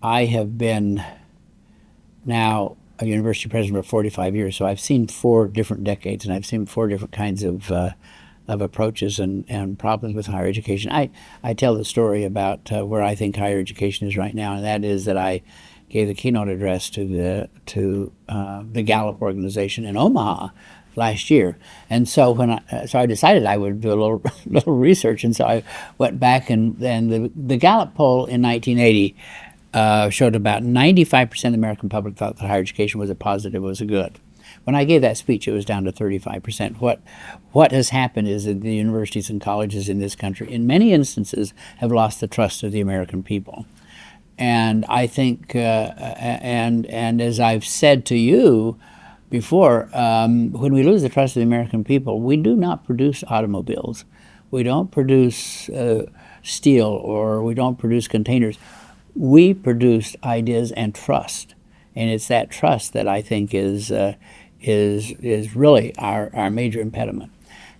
I have been now a university president for 45 years, so I've seen 4 different decades, and I've seen 4 different kinds of approaches and problems with higher education. I tell the story about where I think higher education is right now, and that is that I gave the keynote address to the Gallup organization in Omaha last year, and so I decided I would do a little research, and so I went back and the Gallup poll in 1980 showed about 95% of the American public thought that higher education was a positive, was a good. When I gave that speech, it was down to 35%. What has happened is that the universities and colleges in this country, in many instances, have lost the trust of the American people. And I think, and as I've said to you before, when we lose the trust of the American people, we do not produce automobiles. We don't produce steel, or we don't produce containers. We produce ideas and trust, and it's that trust that I think is really our major impediment.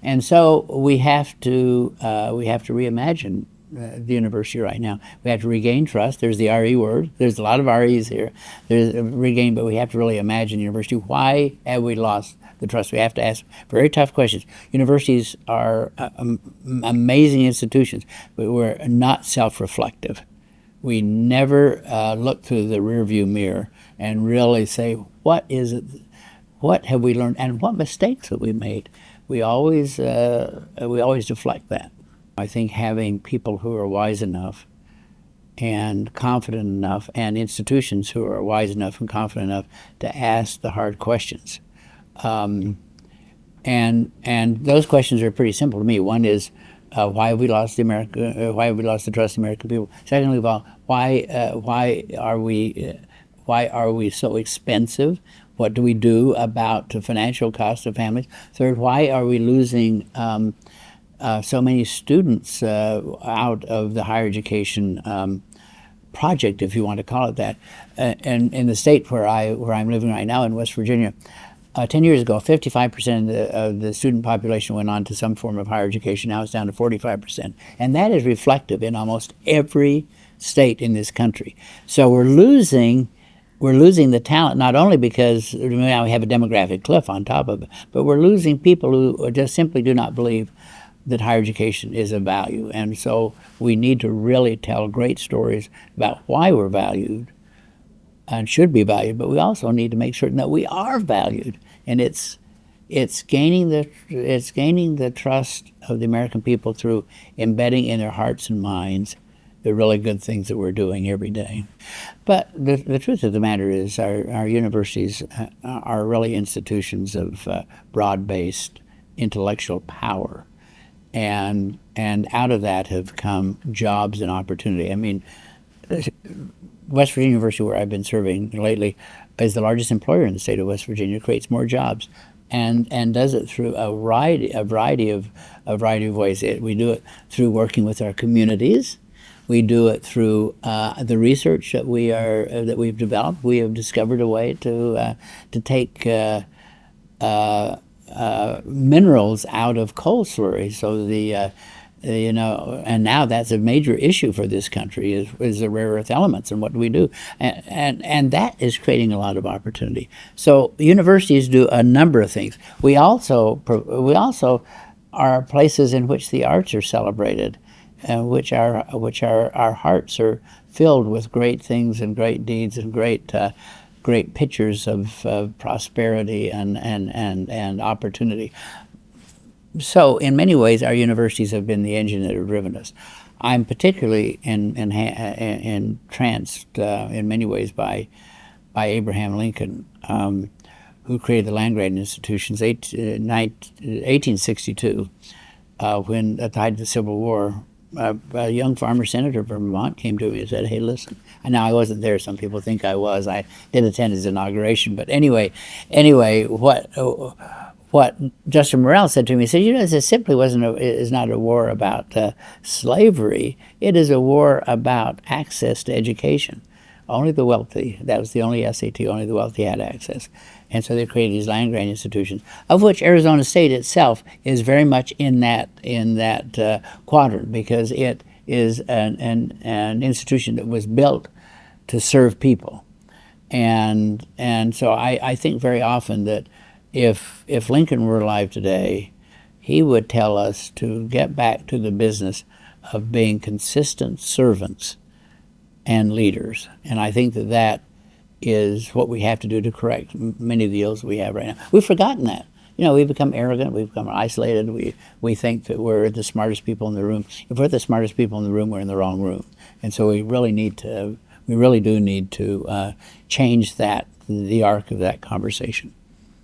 And so we have to reimagine the university right now. We have to regain trust. There's the RE word. There's a lot of REs here. There's regain, but we have to really imagine the university. Why have we lost the trust? We have to ask very tough questions. Universities are amazing institutions, but we're not self-reflective. We never look through the rearview mirror and really say, what is it? What have we learned, and what mistakes have we made? We always deflect that. I think having people who are wise enough and confident enough, and institutions who are wise enough and confident enough to ask the hard questions, and those questions are pretty simple to me. One is, why have we lost why have we lost the trust of the American people? Secondly of all, why are we so expensive? What do we do about the financial cost of families? Third, why are we losing so many students out of the higher education project, if you want to call it that? And in the state where I'm living right now, in West Virginia, 10 years ago, 55% of the student population went on to some form of higher education. Now it's down to 45%. And that is reflective in almost every state in this country. So we're losing the talent, not only because now we have a demographic cliff on top of it, but we're losing people who just simply do not believe that higher education is of value. And so we need to really tell great stories about why we're valued and should be valued, but we also need to make certain that we are valued. And it's gaining the trust of the American people through embedding in their hearts and minds the really good things that we're doing every day. But the truth of the matter is our universities are really institutions of broad-based intellectual power. And out of that have come jobs and opportunity. I mean, West Virginia University, where I've been serving lately, is the largest employer in the state of West Virginia, creates more jobs, and does it through a variety of ways. We do it through working with our communities. We do it through the research that we've developed. We have discovered a way to take minerals out of coal slurry, so and now that's a major issue for this country is the rare earth elements, and what do we do? And that is creating a lot of opportunity. So universities do a number of things. We also are places in which the arts are celebrated, which our hearts are filled with great things and great deeds and great pictures of prosperity and opportunity. So in many ways, our universities have been the engine that have driven us. I'm particularly entranced in many ways by Abraham Lincoln, who created the land-grant institutions in 1862, when at the height of the Civil War. A young farmer senator from Vermont came to me and said, "Hey, listen." And now I wasn't there. Some people think I was. I did attend his inauguration. But anyway, what Justin Morrell said to me, he said, this simply is not a war about slavery. It is a war about access to education. Only the wealthy, that was the only SAT, only the wealthy had access. And so they created these land-grant institutions, of which Arizona State itself is very much in that quadrant, because it is an institution that was built to serve people. And so I think very often that if Lincoln were alive today, he would tell us to get back to the business of being consistent servants and leaders. And I think that that is what we have to do to correct many of the ills we have right now. We've forgotten that. We've become arrogant, we've become isolated, we think that we're the smartest people in the room. If we're the smartest people in the room, we're in the wrong room. And so we really do need to change the arc of that conversation.